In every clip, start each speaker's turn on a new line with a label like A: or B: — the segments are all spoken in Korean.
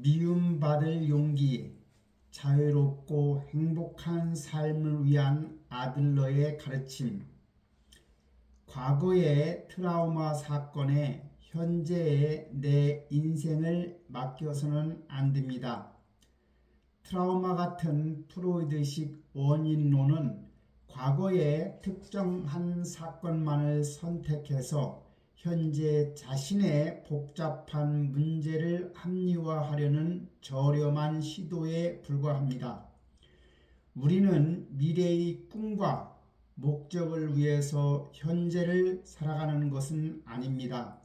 A: 미움받을 용기, 자유롭고 행복한 삶을 위한 아들러의 가르침. 과거의 트라우마 사건에 현재의 내 인생을 맡겨서는 안 됩니다. 트라우마 같은 프로이드식 원인론은 과거의 특정한 사건만을 선택해서 현재 자신의 복잡한 문제를 합리화하려는 저렴한 시도에 불과합니다. 우리는 미래의 꿈과 목적을 위해서 현재를 살아가는 것은 아닙니다.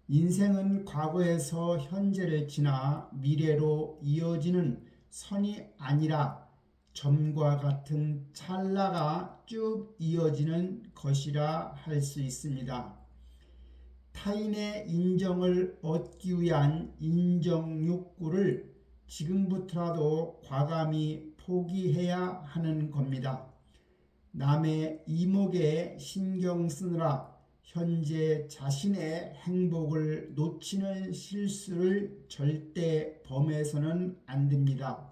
A: 인생은 과거에서 현재를 지나 미래로 이어지는 선이 아니라 점과 같은 찰나가 쭉 이어지는 것이라 할 수 있습니다. 타인의 인정을 얻기 위한 인정욕구를 지금부터라도 과감히 포기해야 하는 겁니다. 남의 이목에 신경 쓰느라 현재 자신의 행복을 놓치는 실수를 절대 범해서는 안 됩니다.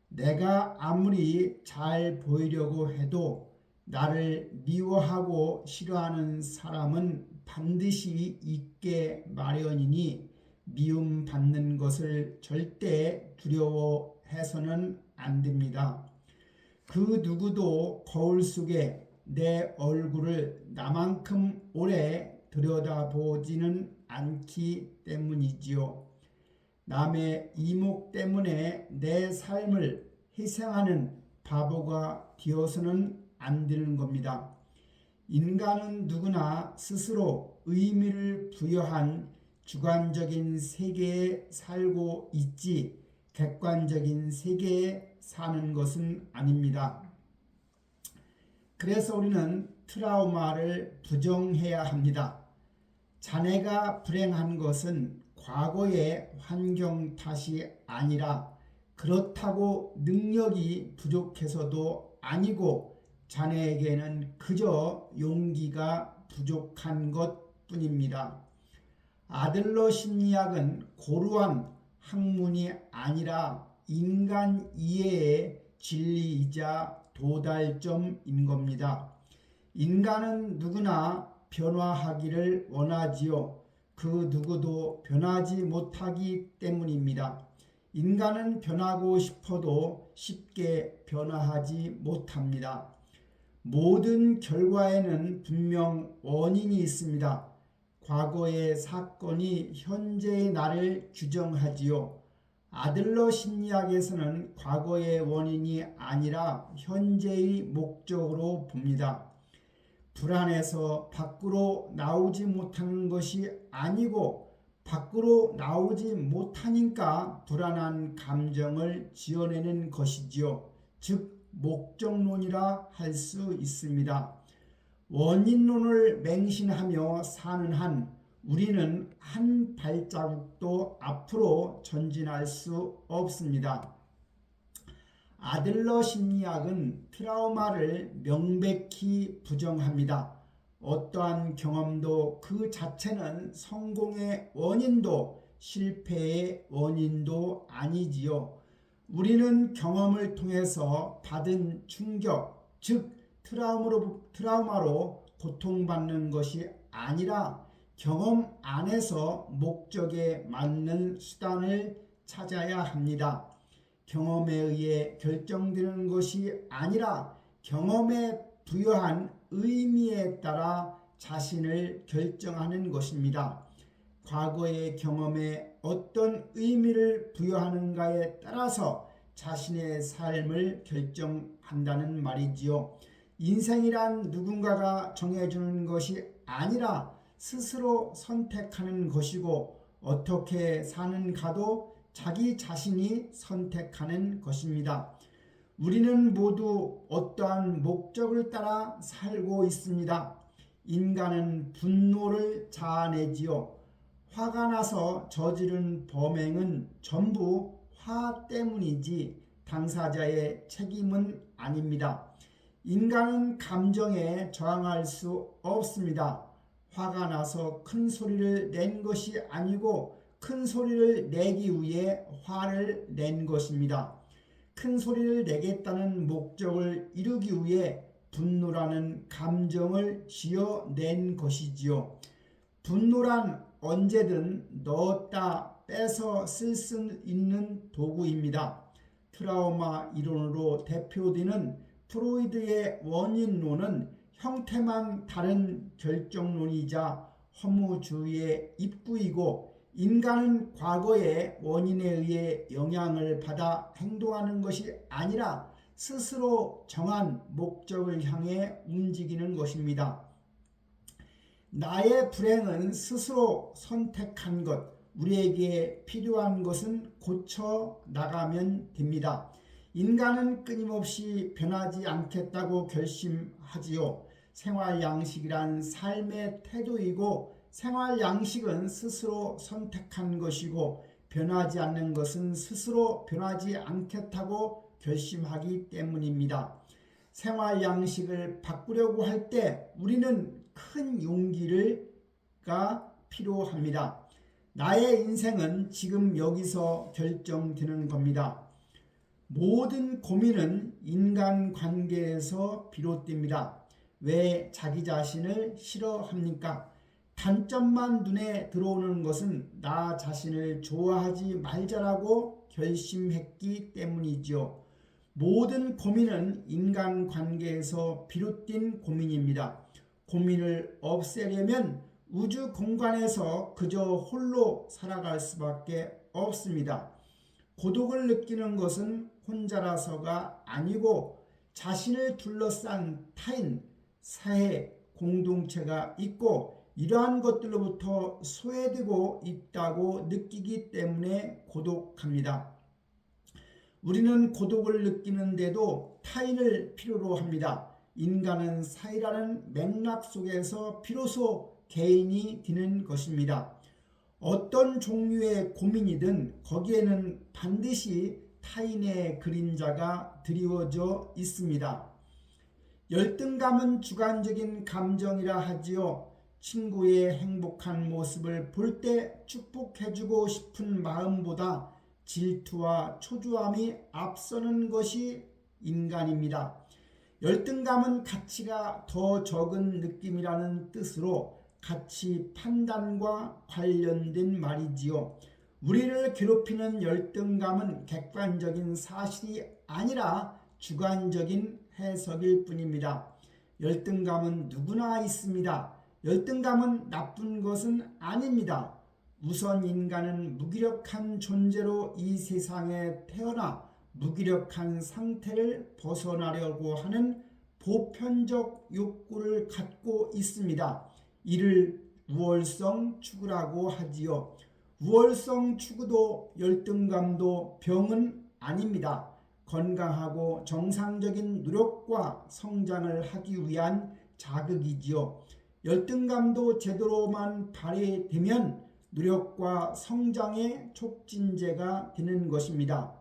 A: 내가 아무리 잘 보이려고 해도 나를 미워하고 싫어하는 사람은 반드시 있게 마련이니 미움받는 것을 절대 두려워해서는 안 됩니다. 그 누구도 거울 속에 내 얼굴을 나만큼 오래 들여다보지는 않기 때문이지요. 남의 이목 때문에 내 삶을 희생하는 바보가 되어서는 안 되는 겁니다. 인간은 누구나 스스로 의미를 부여한 주관적인 세계에 살고 있지 객관적인 세계에 사는 것은 아닙니다. 그래서 우리는 트라우마를 부정해야 합니다. 자네가 불행한 것은 과거의 환경 탓이 아니라 그렇다고 능력이 부족해서도 아니고 자네에게는 그저 용기가 부족한 것 뿐입니다. 아들러 심리학은 고루한 학문이 아니라 인간 이해의 진리이자 도달점인 겁니다. 인간은 누구나 변화하기를 원하지요. 그 누구도 변하지 못하기 때문입니다. 인간은 변하고 싶어도 쉽게 변화하지 못합니다. 모든 결과에는 분명 원인이 있습니다. 과거의 사건이 현재의 나를 규정하지요. 아들러 심리학에서는 과거의 원인이 아니라 현재의 목적으로 봅니다. 불안해서 밖으로 나오지 못하는 것이 아니고 밖으로 나오지 못하니까 불안한 감정을 지어내는 것이지요. 즉 목적론이라 할 수 있습니다. 원인론을 맹신하며 사는 한 우리는 한 발자국도 앞으로 전진할 수 없습니다. 아들러 심리학은 트라우마를 명백히 부정합니다. 어떠한 경험도 그 자체는 성공의 원인도 실패의 원인도 아니지요. 우리는 경험을 통해서 받은 충격, 즉 트라우마로 고통받는 것이 아니라 경험 안에서 목적에 맞는 수단을 찾아야 합니다. 경험에 의해 결정되는 것이 아니라 경험에 부여한 의미에 따라 자신을 결정하는 것입니다. 과거의 경험에 어떤 의미를 부여하는가에 따라서 자신의 삶을 결정한다는 말이지요. 인생이란 누군가가 정해주는 것이 아니라 스스로 선택하는 것이고 어떻게 사는가도 자기 자신이 선택하는 것입니다. 우리는 모두 어떠한 목적을 따라 살고 있습니다. 인간은 분노를 자아내지요. 화가 나서 저지른 범행은 전부 화 때문이지 당사자의 책임은 아닙니다. 인간은 감정에 저항할 수 없습니다. 화가 나서 큰 소리를 낸 것이 아니고 큰 소리를 내기 위해 화를 낸 것입니다. 큰 소리를 내겠다는 목적을 이루기 위해 분노라는 감정을 지어낸 것이지요. 분노란 언제든 넣었다 빼서 쓸 수 있는 도구입니다. 트라우마 이론으로 대표되는 프로이드의 원인론은 형태만 다른 결정론이자 허무주의의 입구이고, 인간은 과거의 원인에 의해 영향을 받아 행동하는 것이 아니라 스스로 정한 목적을 향해 움직이는 것입니다. 나의 불행은 스스로 선택한 것, 우리에게 필요한 것은 고쳐 나가면 됩니다. 인간은 끊임없이 변하지 않겠다고 결심하지요. 생활 양식이란 삶의 태도이고, 생활 양식은 스스로 선택한 것이고, 변하지 않는 것은 스스로 변하지 않겠다고 결심하기 때문입니다. 생활 양식을 바꾸려고 할 때 우리는 큰 용기가 필요합니다. 나의 인생은 지금 여기서 결정되는 겁니다. 모든 고민은 인간관계에서 비롯됩니다. 왜 자기 자신을 싫어합니까? 단점만 눈에 들어오는 것은 나 자신을 좋아하지 말자라고 결심했기 때문이지요. 모든 고민은 인간관계에서 비롯된 고민입니다. 고민을 없애려면 우주 공간에서 그저 홀로 살아갈 수밖에 없습니다. 고독을 느끼는 것은 혼자라서가 아니고, 자신을 둘러싼 타인, 사회, 공동체가 있고, 이러한 것들로부터 소외되고 있다고 느끼기 때문에 고독합니다. 우리는 고독을 느끼는데도 타인을 필요로 합니다. 인간은 사회라는 맥락 속에서 비로소 개인이 되는 것입니다. 어떤 종류의 고민이든 거기에는 반드시 타인의 그림자가 드리워져 있습니다. 열등감은 주관적인 감정이라 하지요. 친구의 행복한 모습을 볼 때 축복해주고 싶은 마음보다 질투와 초조함이 앞서는 것이 인간입니다. 열등감은 가치가 더 적은 느낌이라는 뜻으로 가치 판단과 관련된 말이지요. 우리를 괴롭히는 열등감은 객관적인 사실이 아니라 주관적인 해석일 뿐입니다. 열등감은 누구나 있습니다. 열등감은 나쁜 것은 아닙니다. 우선 인간은 무기력한 존재로 이 세상에 태어나 무기력한 상태를 벗어나려고 하는 보편적 욕구를 갖고 있습니다. 이를 우월성 추구라고 하지요. 우월성 추구도 열등감도 병은 아닙니다. 건강하고 정상적인 노력과 성장을 하기 위한 자극이지요. 열등감도 제대로만 발휘되면 노력과 성장의 촉진제가 되는 것입니다.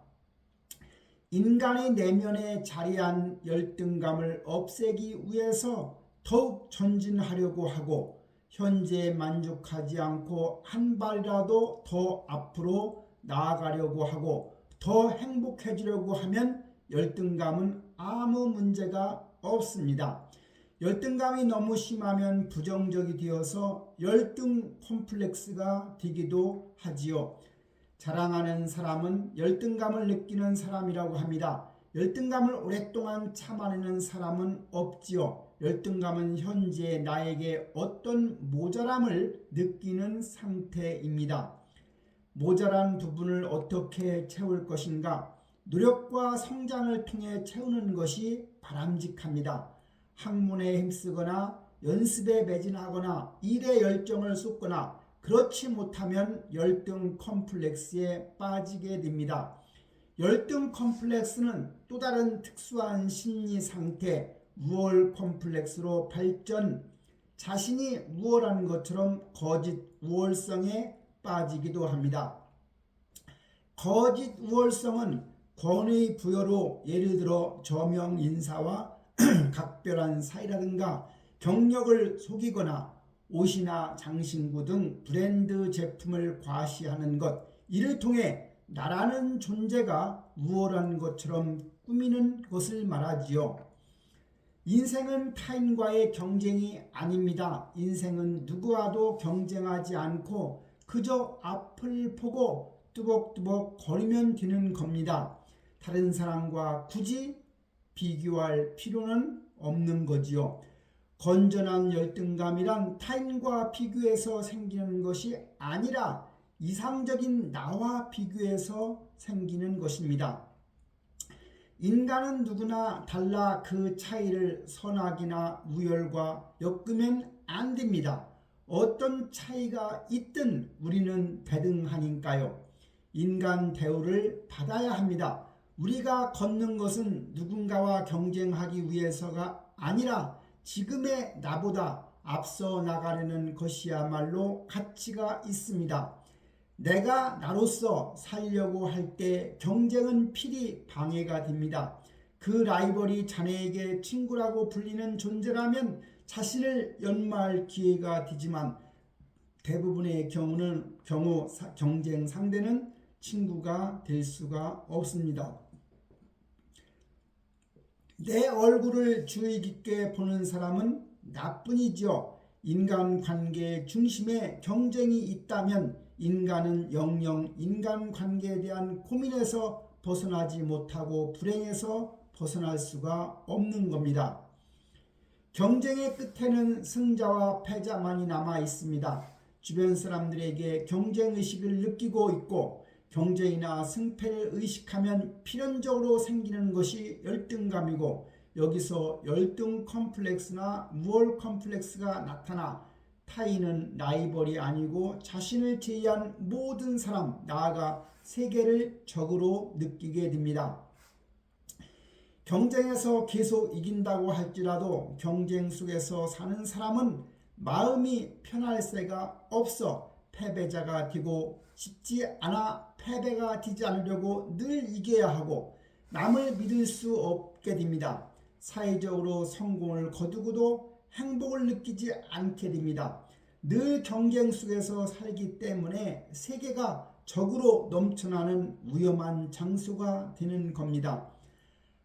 A: 인간의 내면에 자리한 열등감을 없애기 위해서 더욱 전진하려고 하고, 현재에 만족하지 않고 한 발이라도 더 앞으로 나아가려고 하고 더 행복해지려고 하면 열등감은 아무 문제가 없습니다. 열등감이 너무 심하면 부정적이 되어서 열등 콤플렉스가 되기도 하지요. 자랑하는 사람은 열등감을 느끼는 사람이라고 합니다. 열등감을 오랫동안 참아내는 사람은 없지요. 열등감은 현재 나에게 어떤 모자람을 느끼는 상태입니다. 모자란 부분을 어떻게 채울 것인가? 노력과 성장을 통해 채우는 것이 바람직합니다. 학문에 힘쓰거나 연습에 매진하거나 일에 열정을 쏟거나 그렇지 못하면 열등 컴플렉스에 빠지게 됩니다. 열등 컴플렉스는 또 다른 특수한 심리 상태, 우월 컴플렉스로 발전, 자신이 우월한 것처럼 거짓 우월성에 빠지기도 합니다. 거짓 우월성은 권위 부여로 예를 들어 저명 인사와 각별한 사이라든가 경력을 속이거나 옷이나 장신구 등 브랜드 제품을 과시하는 것, 이를 통해 나라는 존재가 우월한 것처럼 꾸미는 것을 말하지요. 인생은 타인과의 경쟁이 아닙니다. 인생은 누구와도 경쟁하지 않고 그저 앞을 보고 뚜벅뚜벅 걸으면 되는 겁니다. 다른 사람과 굳이 비교할 필요는 없는 거지요. 건전한 열등감이란 타인과 비교해서 생기는 것이 아니라 이상적인 나와 비교해서 생기는 것입니다. 인간은 누구나 달라 그 차이를 선악이나 우열과 엮으면 안 됩니다. 어떤 차이가 있든 우리는 대등하니까요. 인간 대우를 받아야 합니다. 우리가 걷는 것은 누군가와 경쟁하기 위해서가 아니라 지금의 나보다 앞서 나가려는 것이야말로 가치가 있습니다. 내가 나로서 살려고 할 때 경쟁은 필히 방해가 됩니다. 그 라이벌이 자네에게 친구라고 불리는 존재라면 자신을 연마할 기회가 되지만 대부분의 경우 경쟁 상대는 친구가 될 수가 없습니다. 내 얼굴을 주의 깊게 보는 사람은 나뿐이죠. 인간관계 중심에 경쟁이 있다면 인간은 영영 인간관계에 대한 고민에서 벗어나지 못하고 불행에서 벗어날 수가 없는 겁니다. 경쟁의 끝에는 승자와 패자만이 남아 있습니다. 주변 사람들에게 경쟁의식을 느끼고 있고 경쟁이나 승패를 의식하면 필연적으로 생기는 것이 열등감이고 여기서 열등 컴플렉스나 우월 컴플렉스가 나타나 타인은 라이벌이 아니고 자신을 제외한 모든 사람, 나아가 세계를 적으로 느끼게 됩니다. 경쟁에서 계속 이긴다고 할지라도 경쟁 속에서 사는 사람은 마음이 편할 새가 없어 패배자가 되고 싶지 않아 패배가 되지 않으려고 늘 이겨야 하고 남을 믿을 수 없게 됩니다. 사회적으로 성공을 거두고도 행복을 느끼지 않게 됩니다. 늘 경쟁 속에서 살기 때문에 세계가 적으로 넘쳐나는 위험한 장소가 되는 겁니다.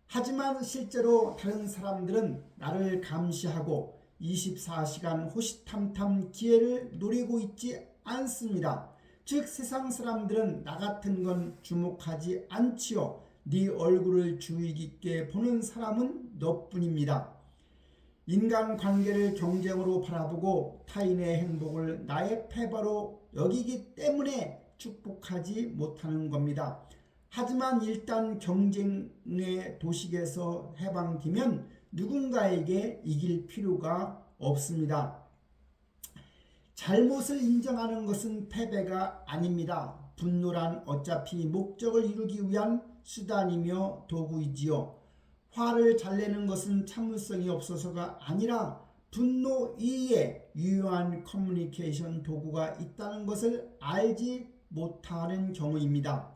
A: 하지만 실제로 다른 사람들은 나를 감시하고 24시간 호시탐탐 기회를 노리고 있지 않습니다. 즉 세상 사람들은 나 같은 건 주목하지 않지요. 네 얼굴을 주의 깊게 보는 사람은 너뿐입니다. 인간관계를 경쟁으로 바라보고 타인의 행복을 나의 패배로 여기기 때문에 축복하지 못하는 겁니다. 하지만 일단 경쟁의 도식에서 해방되면 누군가에게 이길 필요가 없습니다. 잘못을 인정하는 것은 패배가 아닙니다. 분노란 어차피 목적을 이루기 위한 수단이며 도구이지요. 화를 잘 내는 것은 참을성이 없어서가 아니라 분노 이외에 유효한 커뮤니케이션 도구가 있다는 것을 알지 못하는 경우입니다.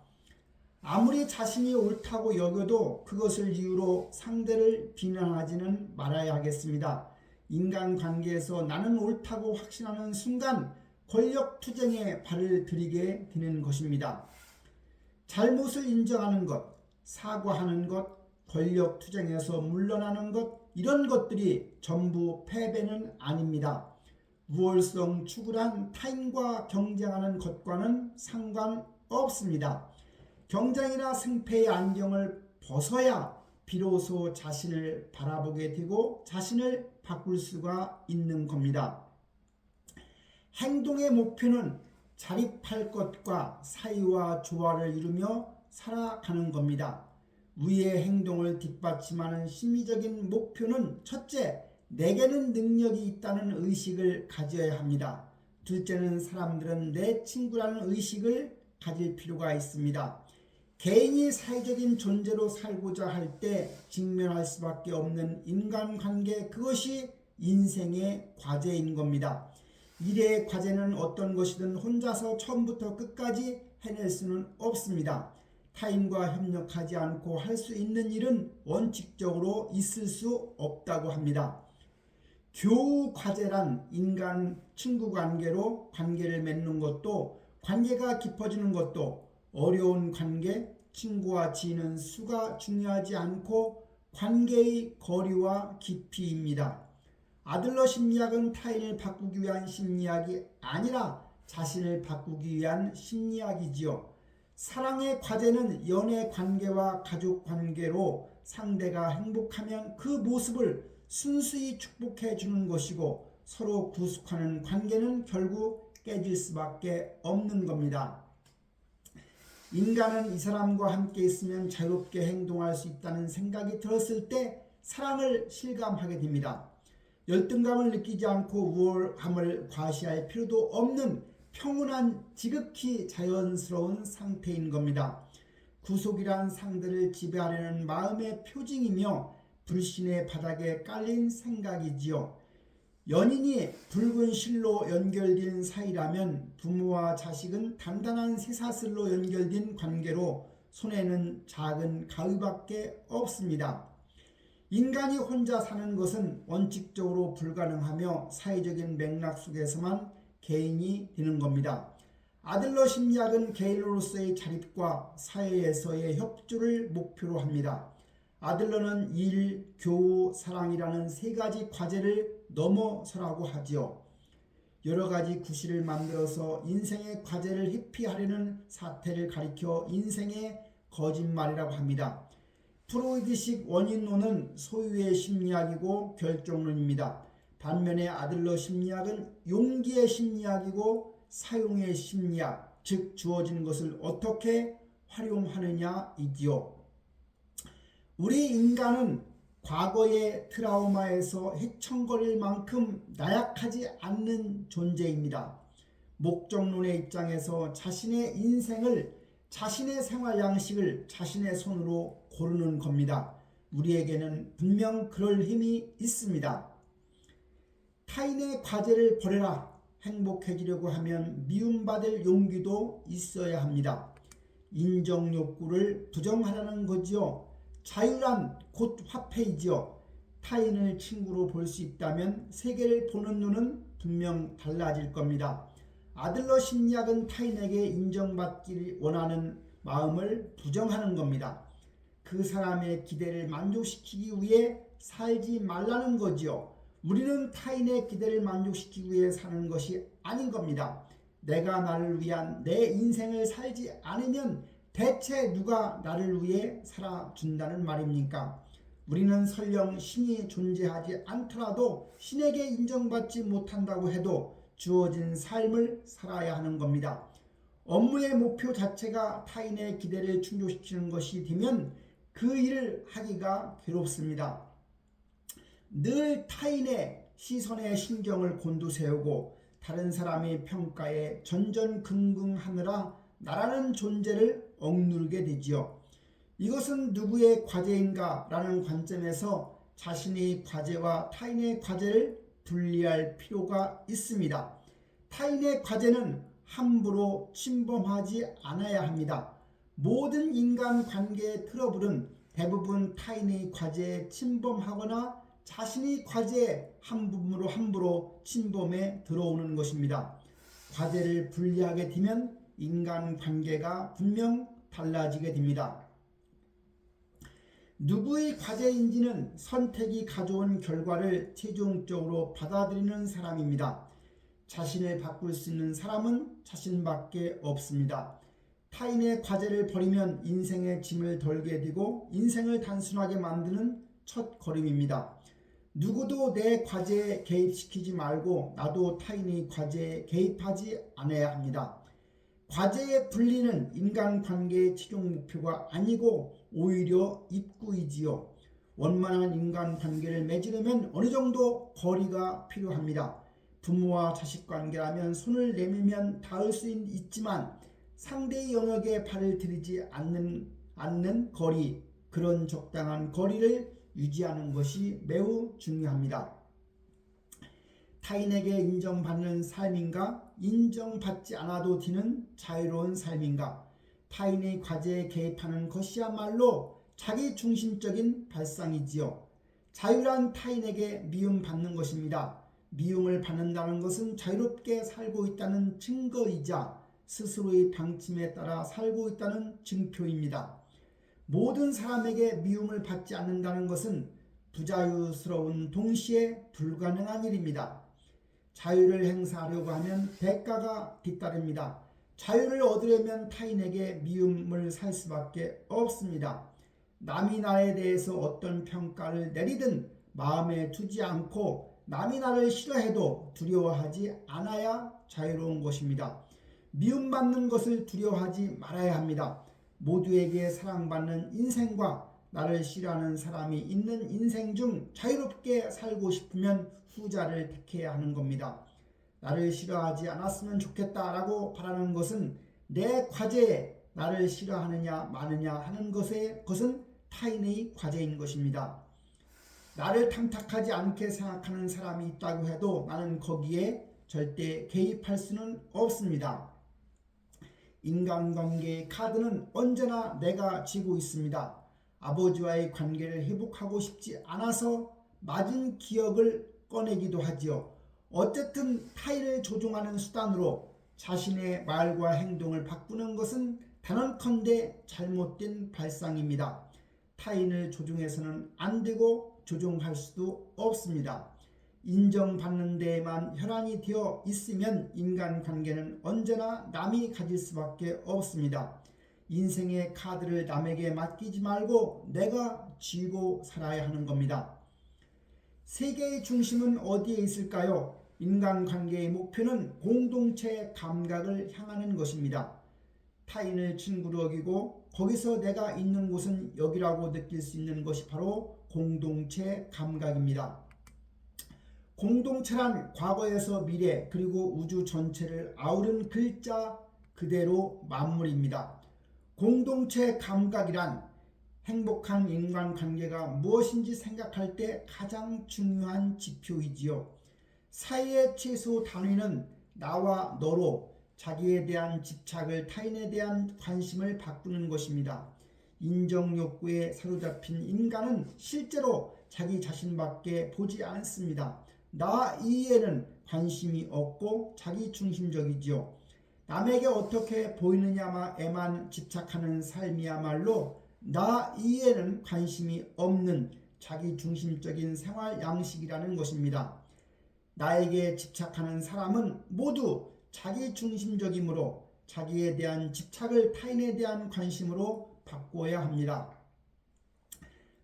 A: 아무리 자신이 옳다고 여겨도 그것을 이유로 상대를 비난하지는 말아야 하겠습니다. 인간관계에서 나는 옳다고 확신하는 순간 권력투쟁에 발을 들이게 되는 것입니다. 잘못을 인정하는 것, 사과하는 것, 권력투쟁에서 물러나는 것, 이런 것들이 전부 패배는 아닙니다. 우월성 추구란 타인과 경쟁하는 것과는 상관없습니다. 경쟁이나 승패의 안경을 벗어야 비로소 자신을 바라보게 되고 자신을 바꿀 수가 있는 겁니다. 행동의 목표는 자립할 것과 사이와 조화를 이루며 살아가는 겁니다. 위의 행동을 뒷받침하는 심리적인 목표는 첫째, 내게는 능력이 있다는 의식을 가져야 합니다. 둘째는 사람들은 내 친구라는 의식을 가질 필요가 있습니다. 개인이 사회적인 존재로 살고자 할 때 직면할 수밖에 없는 인간관계, 그것이 인생의 과제인 겁니다. 일의 과제는 어떤 것이든 혼자서 처음부터 끝까지 해낼 수는 없습니다. 타인과 협력하지 않고 할 수 있는 일은 원칙적으로 있을 수 없다고 합니다. 교우 과제란 인간 친구 관계로 관계를 맺는 것도 관계가 깊어지는 것도 어려운 관계, 친구와 지인은 수가 중요하지 않고 관계의 거리와 깊이입니다. 아들러 심리학은 타인을 바꾸기 위한 심리학이 아니라 자신을 바꾸기 위한 심리학이지요. 사랑의 과제는 연애 관계와 가족 관계로 상대가 행복하면 그 모습을 순수히 축복해 주는 것이고 서로 구속하는 관계는 결국 깨질 수밖에 없는 겁니다. 인간은 이 사람과 함께 있으면 자유롭게 행동할 수 있다는 생각이 들었을 때 사랑을 실감하게 됩니다. 열등감을 느끼지 않고 우월함을 과시할 필요도 없는 평온한 지극히 자연스러운 상태인 겁니다. 구속이란 상대를 지배하려는 마음의 표징이며 불신의 바닥에 깔린 생각이지요. 연인이 붉은 실로 연결된 사이라면 부모와 자식은 단단한 쇠사슬로 연결된 관계로 손에는 작은 가위밖에 없습니다. 인간이 혼자 사는 것은 원칙적으로 불가능하며 사회적인 맥락 속에서만 개인이 되는 겁니다. 아들러 심리학은 개인으로서의 자립과 사회에서의 협조를 목표로 합니다. 아들러는 일, 교우, 사랑이라는 세 가지 과제를 넘어서라고 하지요. 여러 가지 구실을 만들어서 인생의 과제를 회피하려는 사태를 가리켜 인생의 거짓말이라고 합니다. 프로이드식 원인론은 소유의 심리학이고 결정론입니다. 반면에 아들러 심리학은 용기의 심리학이고 사용의 심리학, 즉 주어진 것을 어떻게 활용하느냐이지요. 우리 인간은 과거의 트라우마에서 헤청거릴 만큼 나약하지 않는 존재입니다. 목적론의 입장에서 자신의 인생을, 자신의 생활 양식을 자신의 손으로 고르는 겁니다. 우리에게는 분명 그럴 힘이 있습니다. 타인의 과제를 버려라. 행복해지려고 하면 미움받을 용기도 있어야 합니다. 인정 욕구를 부정하라는 거지요. 자유란 곧 화폐이지요. 타인을 친구로 볼 수 있다면 세계를 보는 눈은 분명 달라질 겁니다. 아들러 심리학은 타인에게 인정받기를 원하는 마음을 부정하는 겁니다. 그 사람의 기대를 만족시키기 위해 살지 말라는 거지요. 우리는 타인의 기대를 만족시키기 위해 사는 것이 아닌 겁니다. 내가 나를 위한 내 인생을 살지 않으면 대체 누가 나를 위해 살아준다는 말입니까? 우리는 설령 신이 존재하지 않더라도 신에게 인정받지 못한다고 해도 주어진 삶을 살아야 하는 겁니다. 업무의 목표 자체가 타인의 기대를 충족시키는 것이 되면 그 일을 하기가 괴롭습니다. 늘 타인의 시선에 신경을 곤두세우고 다른 사람의 평가에 전전긍긍하느라 나라는 존재를 억누르게 되지요. 이것은 누구의 과제인가 라는 관점에서 자신의 과제와 타인의 과제를 분리할 필요가 있습니다. 타인의 과제는 함부로 침범하지 않아야 합니다. 모든 인간관계의 트러블은 대부분 타인의 과제에 침범하거나 자신의 과제에 함부로 침범해 들어오는 것입니다. 과제를 분리하게 되면 인간관계가 분명 달라지게 됩니다. 누구의 과제인지는 선택이 가져온 결과를 최종적으로 받아들이는 사람입니다. 자신을 바꿀 수 있는 사람은 자신밖에 없습니다. 타인의 과제를 버리면 인생의 짐을 덜게 되고 인생을 단순하게 만드는 첫 걸음입니다. 누구도 내 과제에 개입시키지 말고 나도 타인의 과제에 개입하지 않아야 합니다. 과제의 분리는 인간관계의 최종 목표가 아니고 오히려 입구이지요. 원만한 인간관계를 맺으려면 어느 정도 거리가 필요합니다. 부모와 자식 관계라면 손을 내밀면 닿을 수 있지만 상대의 영역에 발을 들이지 않는 거리, 그런 적당한 거리를 유지하는 것이 매우 중요합니다. 타인에게 인정받는 삶인가, 인정받지 않아도 되는 자유로운 삶인가, 타인의 과제에 개입하는 것이야말로 자기 중심적인 발상이지요. 자유란 타인에게 미움받는 것입니다. 미움을 받는다는 것은 자유롭게 살고 있다는 증거이자 스스로의 방침에 따라 살고 있다는 증표입니다. 모든 사람에게 미움을 받지 않는다는 것은 부자유스러운 동시에 불가능한 일입니다. 자유를 행사하려고 하면 대가가 뒤따릅니다. 자유를 얻으려면 타인에게 미움을 살 수밖에 없습니다. 남이 나에 대해서 어떤 평가를 내리든 마음에 두지 않고 남이 나를 싫어해도 두려워하지 않아야 자유로운 것입니다. 미움받는 것을 두려워하지 말아야 합니다. 모두에게 사랑받는 인생과 나를 싫어하는 사람이 있는 인생 중 자유롭게 살고 싶으면 후자를 택해야 하는 겁니다. 나를 싫어하지 않았으면 좋겠다라고 바라는 것은 내 과제에 나를 싫어하느냐 마느냐 하는 것은 타인의 과제인 것입니다. 나를 탐탁하지 않게 생각하는 사람이 있다고 해도 나는 거기에 절대 개입할 수는 없습니다. 인간관계의 카드는 언제나 내가 쥐고 있습니다. 아버지와의 관계를 회복하고 싶지 않아서 맞은 기억을 꺼내기도 하지요. 어쨌든 타인을 조종하는 수단으로 자신의 말과 행동을 바꾸는 것은 단언컨대 잘못된 발상입니다. 타인을 조종해서는 안 되고 조종할 수도 없습니다. 인정받는 데에만 혈안이 되어 있으면 인간관계는 언제나 남이 가질 수밖에 없습니다. 인생의 카드를 남에게 맡기지 말고 내가 쥐고 살아야 하는 겁니다. 세계의 중심은 어디에 있을까요? 인간관계의 목표는 공동체 감각을 향하는 것입니다. 타인을 친구로 여기고 거기서 내가 있는 곳은 여기라고 느낄 수 있는 것이 바로 공동체 감각입니다. 공동체란 과거에서 미래 그리고 우주 전체를 아우른 글자 그대로 만물입니다. 공동체 감각이란 행복한 인간관계가 무엇인지 생각할 때 가장 중요한 지표이지요. 사이의 최소 단위는 나와 너로 자기에 대한 집착을 타인에 대한 관심을 바꾸는 것입니다. 인정욕구에 사로잡힌 인간은 실제로 자기 자신밖에 보지 않습니다. 나 이외에는 관심이 없고 자기 중심적이지요. 남에게 어떻게 보이느냐에만 집착하는 삶이야말로 나 이외에는 관심이 없는 자기 중심적인 생활 양식이라는 것입니다. 나에게 집착하는 사람은 모두 자기 중심적이므로 자기에 대한 집착을 타인에 대한 관심으로 바꿔야 합니다.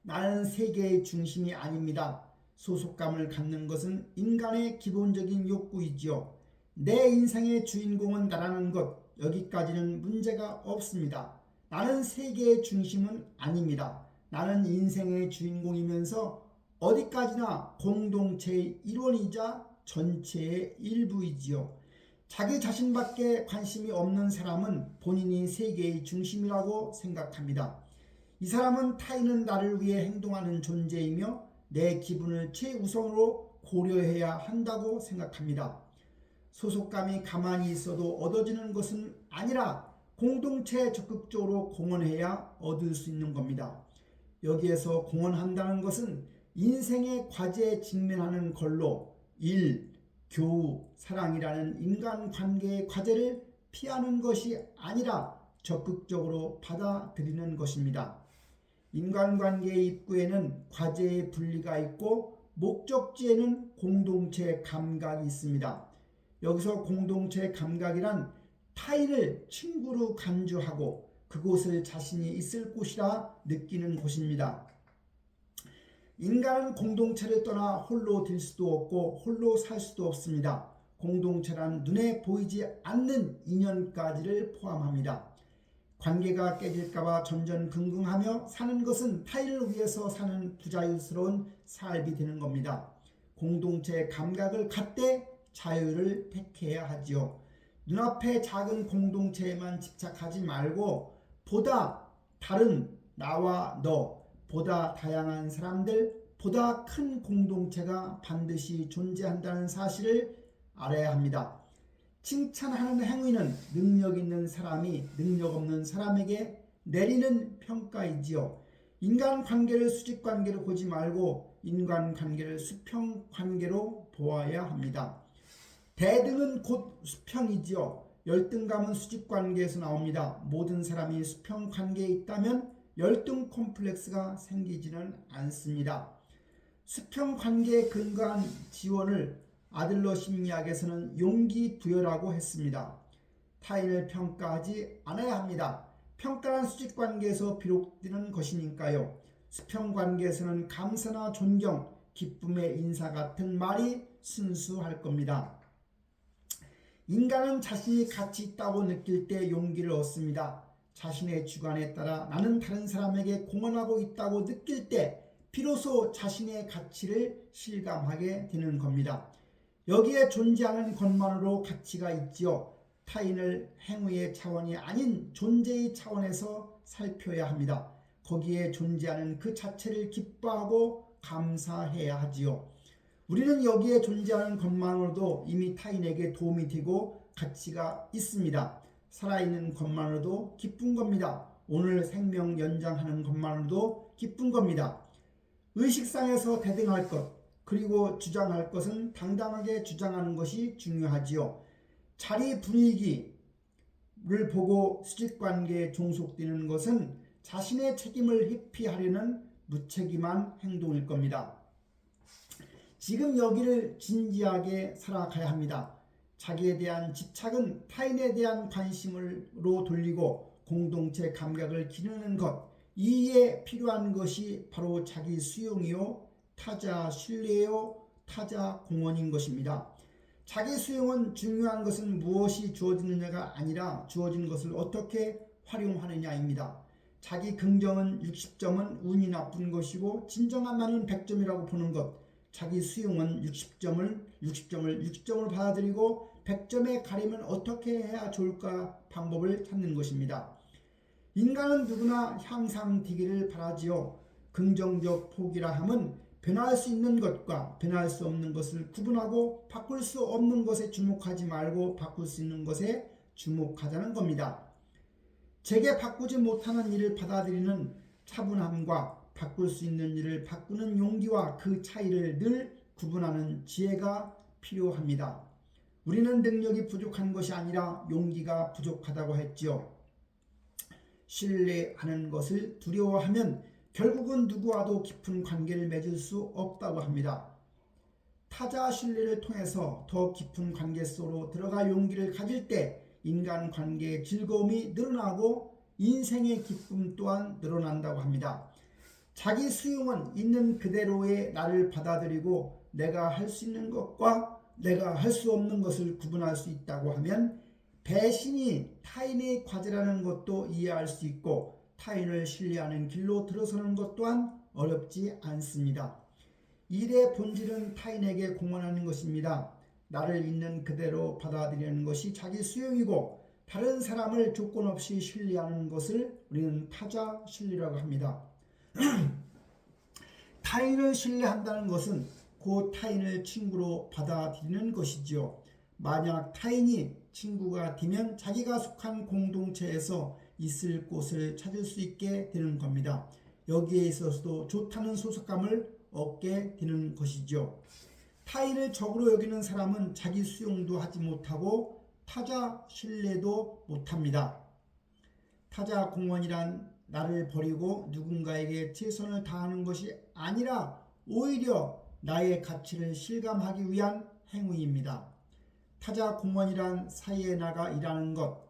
A: 나는 세계의 중심이 아닙니다. 소속감을 갖는 것은 인간의 기본적인 욕구이지요. 내 인생의 주인공은 나라는 것, 여기까지는 문제가 없습니다. 나는 세계의 중심은 아닙니다. 나는 인생의 주인공이면서 어디까지나 공동체의 일원이자 전체의 일부이지요. 자기 자신밖에 관심이 없는 사람은 본인이 세계의 중심이라고 생각합니다. 이 사람은 타인은 나를 위해 행동하는 존재이며 내 기분을 최우선으로 고려해야 한다고 생각합니다. 소속감이 가만히 있어도 얻어지는 것은 아니라 공동체에 적극적으로 공헌해야 얻을 수 있는 겁니다. 여기에서 공헌한다는 것은 인생의 과제에 직면하는 걸로 일, 교우, 사랑이라는 인간관계의 과제를 피하는 것이 아니라 적극적으로 받아들이는 것입니다. 인간관계의 입구에는 과제의 분리가 있고 목적지에는 공동체 감각이 있습니다. 여기서 공동체 감각이란 타인을 친구로 간주하고 그곳을 자신이 있을 곳이라 느끼는 곳입니다. 인간은 공동체를 떠나 홀로 될 수도 없고 홀로 살 수도 없습니다. 공동체란 눈에 보이지 않는 인연까지를 포함합니다. 관계가 깨질까봐 전전긍긍하며 사는 것은 타인을 위해서 사는 부자유스러운 삶이 되는 겁니다. 공동체 감각을 갖되 자유를 택해야 하지요. 눈앞의 작은 공동체에만 집착하지 말고 보다 다른 나와 너, 보다 다양한 사람들, 보다 큰 공동체가 반드시 존재한다는 사실을 알아야 합니다. 칭찬하는 행위는 능력 있는 사람이 능력 없는 사람에게 내리는 평가이지요. 인간관계를 수직관계로 보지 말고 인간관계를 수평관계로 보아야 합니다. 대등은 곧 수평이지요. 열등감은 수직관계에서 나옵니다. 모든 사람이 수평관계에 있다면 열등 콤플렉스가 생기지는 않습니다. 수평관계에 근거한 지원을 아들러 심리학에서는 용기 부여라고 했습니다. 타인을 평가하지 않아야 합니다. 평가란 수직관계에서 비롯되는 것이니까요. 수평관계에서는 감사나 존경, 기쁨의 인사 같은 말이 순수할 겁니다. 인간은 자신이 가치 있다고 느낄 때 용기를 얻습니다. 자신의 주관에 따라 나는 다른 사람에게 공헌하고 있다고 느낄 때 비로소 자신의 가치를 실감하게 되는 겁니다. 여기에 존재하는 것만으로 가치가 있지요. 타인을 행위의 차원이 아닌 존재의 차원에서 살펴야 합니다. 거기에 존재하는 그 자체를 기뻐하고 감사해야 하지요. 우리는 여기에 존재하는 것만으로도 이미 타인에게 도움이 되고 가치가 있습니다. 살아있는 것만으로도 기쁜 겁니다. 오늘 생명 연장하는 것만으로도 기쁜 겁니다. 의식상에서 대등할 것, 그리고 주장할 것은 당당하게 주장하는 것이 중요하지요. 자리 분위기를 보고 수직관계에 종속되는 것은 자신의 책임을 회피하려는 무책임한 행동일 겁니다. 지금 여기를 진지하게 살아가야 합니다. 자기에 대한 집착은 타인에 대한 관심으로 돌리고 공동체 감각을 기르는 것, 이에 필요한 것이 바로 자기 수용이요, 타자 신뢰요, 타자 공헌인 것입니다. 자기 수용은 중요한 것은 무엇이 주어지느냐가 아니라 주어진 것을 어떻게 활용하느냐입니다. 자기 긍정은 60점은 운이 나쁜 것이고 진정함만은 100점이라고 보는 것, 자기 수용은 60점을 받아들이고 100점에 가려면 어떻게 해야 좋을까 방법을 찾는 것입니다. 인간은 누구나 향상되기를 바라지요. 긍정적 포기라 함은 변할 수 있는 것과 변할 수 없는 것을 구분하고 바꿀 수 없는 것에 주목하지 말고 바꿀 수 있는 것에 주목하자는 겁니다. 제게 바꾸지 못하는 일을 받아들이는 차분함과 바꿀 수 있는 일을 바꾸는 용기와 그 차이를 늘 구분하는 지혜가 필요합니다. 우리는 능력이 부족한 것이 아니라 용기가 부족하다고 했지요. 신뢰하는 것을 두려워하면 결국은 누구와도 깊은 관계를 맺을 수 없다고 합니다. 타자 신뢰를 통해서 더 깊은 관계 속으로 들어갈 용기를 가질 때 인간관계의 즐거움이 늘어나고 인생의 기쁨 또한 늘어난다고 합니다. 자기 수용은 있는 그대로의 나를 받아들이고 내가 할 수 있는 것과 내가 할 수 없는 것을 구분할 수 있다고 하면 배신이 타인의 과제라는 것도 이해할 수 있고 타인을 신뢰하는 길로 들어서는 것 또한 어렵지 않습니다. 일의 본질은 타인에게 공헌하는 것입니다. 나를 있는 그대로 받아들이는 것이 자기 수용이고 다른 사람을 조건 없이 신뢰하는 것을 우리는 타자 신뢰라고 합니다. 타인을 신뢰한다는 것은 그 타인을 친구로 받아들이는 것이지요. 만약 타인이 친구가 되면 자기가 속한 공동체에서 있을 곳을 찾을 수 있게 되는 겁니다. 여기에 있어서도 좋다는 소속감을 얻게 되는 것이죠. 타인을 적으로 여기는 사람은 자기 수용도 하지 못하고 타자 신뢰도 못합니다. 타자 공헌이란 나를 버리고 누군가에게 최선을 다하는 것이 아니라 오히려 나의 가치를 실감하기 위한 행위입니다. 타자 공헌이란 사이에 나가 일하는 것,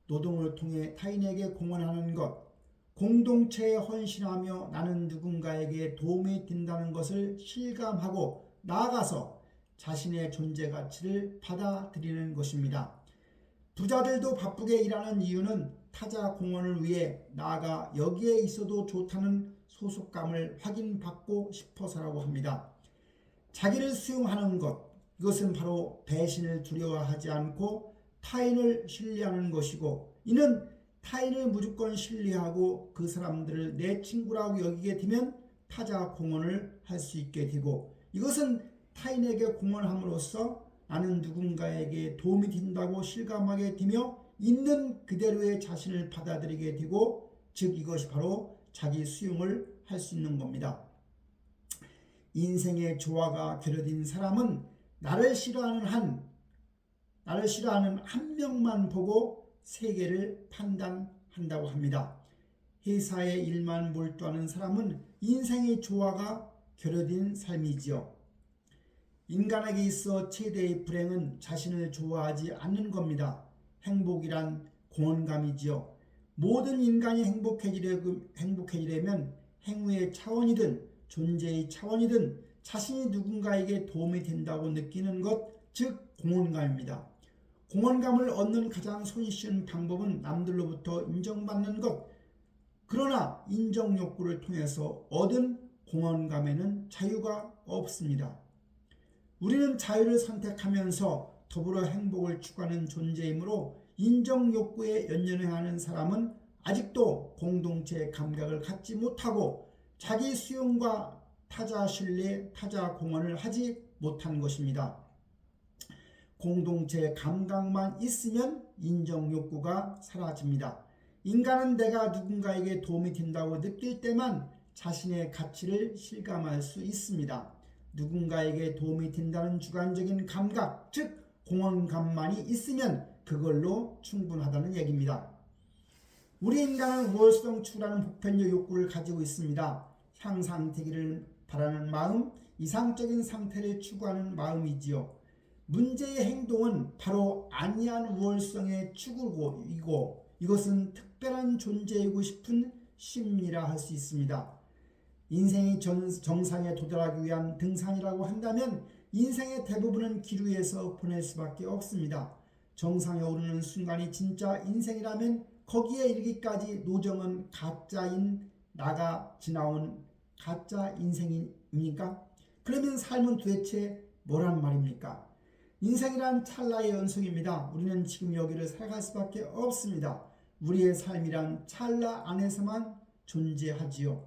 A: 노동을 통해 타인에게 공헌하는 것, 공동체에 헌신하며 나는 누군가에게 도움이 된다는 것을 실감하고 나아가서 자신의 존재 가치를 받아들이는 것입니다. 부자들도 바쁘게 일하는 이유는 타자 공헌을 위해 나아가 여기에 있어도 좋다는 소속감을 확인받고 싶어서라고 합니다. 자기를 수용하는 것, 이것은 바로 배신을 두려워하지 않고 타인을 신뢰하는 것이고 이는 타인을 무조건 신뢰하고 그 사람들을 내 친구라고 여기게 되면 타자 공헌을 할 수 있게 되고 이것은 타인에게 공헌함으로써 나는 누군가에게 도움이 된다고 실감하게 되며 있는 그대로의 자신을 받아들이게 되고 즉 이것이 바로 자기 수용을 할 수 있는 겁니다. 인생의 조화가 결여된 사람은 나를 싫어하는 한 명만 보고 세계를 판단한다고 합니다. 회사의 일만 몰두하는 사람은 인생의 조화가 결여된 삶이지요. 인간에게 있어 최대의 불행은 자신을 좋아하지 않는 겁니다. 행복이란 공헌감이지요. 모든 인간이 행복해지려면 행위의 차원이든 존재의 차원이든 자신이 누군가에게 도움이 된다고 느끼는 것, 즉 공헌감입니다. 공헌감을 얻는 가장 손쉬운 방법은 남들로부터 인정받는 것. 그러나 인정 욕구를 통해서 얻은 공헌감에는 자유가 없습니다. 우리는 자유를 선택하면서 더불어 행복을 추구하는 존재이므로 인정 욕구에 연연해하는 사람은 아직도 공동체의 감각을 갖지 못하고 자기 수용과 타자 신뢰, 타자 공헌을 하지 못한 것입니다. 공동체의 감각만 있으면 인정 욕구가 사라집니다. 인간은 내가 누군가에게 도움이 된다고 느낄 때만 자신의 가치를 실감할 수 있습니다. 누군가에게 도움이 된다는 주관적인 감각, 즉 공헌감만이 있으면 그걸로 충분하다는 얘기입니다. 우리 인간은 우월성 추구라는 보편적 욕구를 가지고 있습니다. 향상되기를 바라는 마음, 이상적인 상태를 추구하는 마음이지요. 문제의 행동은 바로 안이한 우월성의 추구이고 이것은 특별한 존재이고 싶은 심리라 할 수 있습니다. 인생이 정상에 도달하기 위한 등산이라고 한다면 인생의 대부분은 기류에서 보낼 수밖에 없습니다. 정상에 오르는 순간이 진짜 인생이라면 거기에 이르기까지 노정은 가짜인 나가 지나온 가짜 인생입니까? 그러면 삶은 도대체 뭐란 말입니까? 인생이란 찰나의 연속입니다. 우리는 지금 여기를 살아갈 수밖에 없습니다. 우리의 삶이란 찰나 안에서만 존재하지요.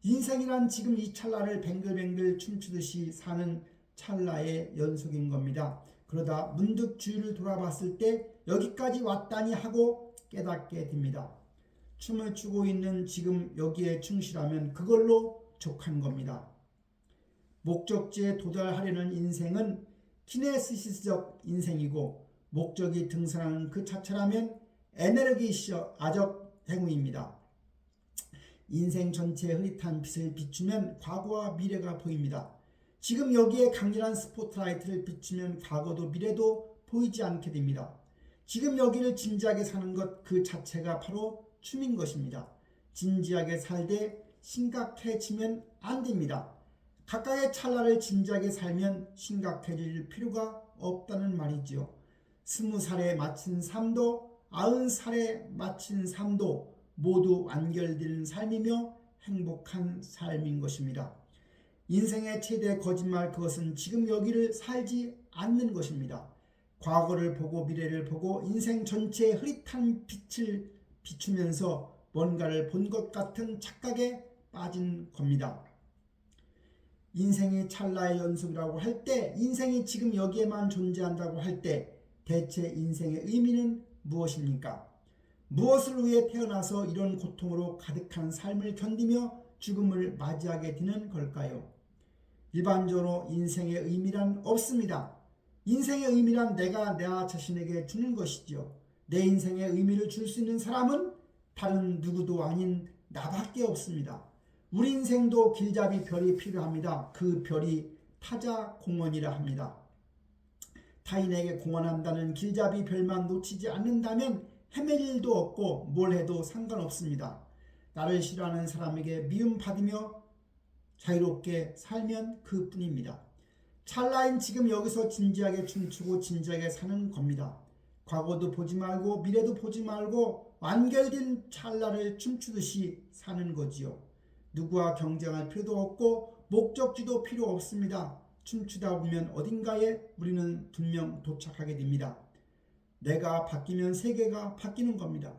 A: 인생이란 지금 이 찰나를 뱅글뱅글 춤추듯이 사는 찰나의 연속인 겁니다. 그러다 문득 주위를 돌아봤을 때 여기까지 왔다니 하고 깨닫게 됩니다. 춤을 추고 있는 지금 여기에 충실하면 그걸로 족한 겁니다. 목적지에 도달하려는 인생은 키네시스적 인생이고 목적이 등산하는 그 자체라면 에네르기셔아적 행위입니다. 인생 전체에 흐릿한 빛을 비추면 과거와 미래가 보입니다. 지금 여기에 강렬한 스포트라이트를 비추면 과거도 미래도 보이지 않게 됩니다. 지금 여기를 진지하게 사는 것 그 자체가 바로 춤인 것입니다. 진지하게 살되 심각해지면 안 됩니다. 각각의 찰나를 진지하게 살면 심각해질 필요가 없다는 말이지요. 20살에 마친 삶도 90살에 마친 삶도 모두 완결되는 삶이며 행복한 삶인 것입니다. 인생의 최대 거짓말, 그것은 지금 여기를 살지 않는 것입니다. 과거를 보고 미래를 보고 인생 전체에 흐릿한 빛을 비추면서 뭔가를 본 것 같은 착각에 빠진 겁니다. 인생이 찰나의 연속이라고 할 때, 인생이 지금 여기에만 존재한다고 할 때 대체 인생의 의미는 무엇입니까? 무엇을 위해 태어나서 이런 고통으로 가득한 삶을 견디며 죽음을 맞이하게 되는 걸까요? 일반적으로 인생의 의미란 없습니다. 인생의 의미란 내가 내 자신에게 주는 것이지요. 내 인생의 의미를 줄 수 있는 사람은 다른 누구도 아닌 나밖에 없습니다. 우리 인생도 길잡이 별이 필요합니다. 그 별이 타자 공헌이라 합니다. 타인에게 공헌한다는 길잡이 별만 놓치지 않는다면 헤맬 일도 없고 뭘 해도 상관없습니다. 나를 싫어하는 사람에게 미움받으며 자유롭게 살면 그뿐입니다. 찰나인 지금 여기서 진지하게 춤추고 진지하게 사는 겁니다. 과거도 보지 말고 미래도 보지 말고 완결된 찰나를 춤추듯이 사는 거지요. 누구와 경쟁할 필요도 없고 목적지도 필요 없습니다. 춤추다 보면 어딘가에 우리는 분명 도착하게 됩니다. 내가 바뀌면 세계가 바뀌는 겁니다.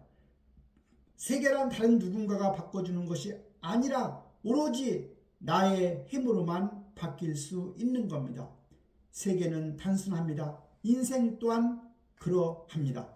A: 세계란 다른 누군가가 바꿔주는 것이 아니라 오로지 나의 힘으로만 바뀔 수 있는 겁니다. 세계는 단순합니다. 인생 또한 그러합니다.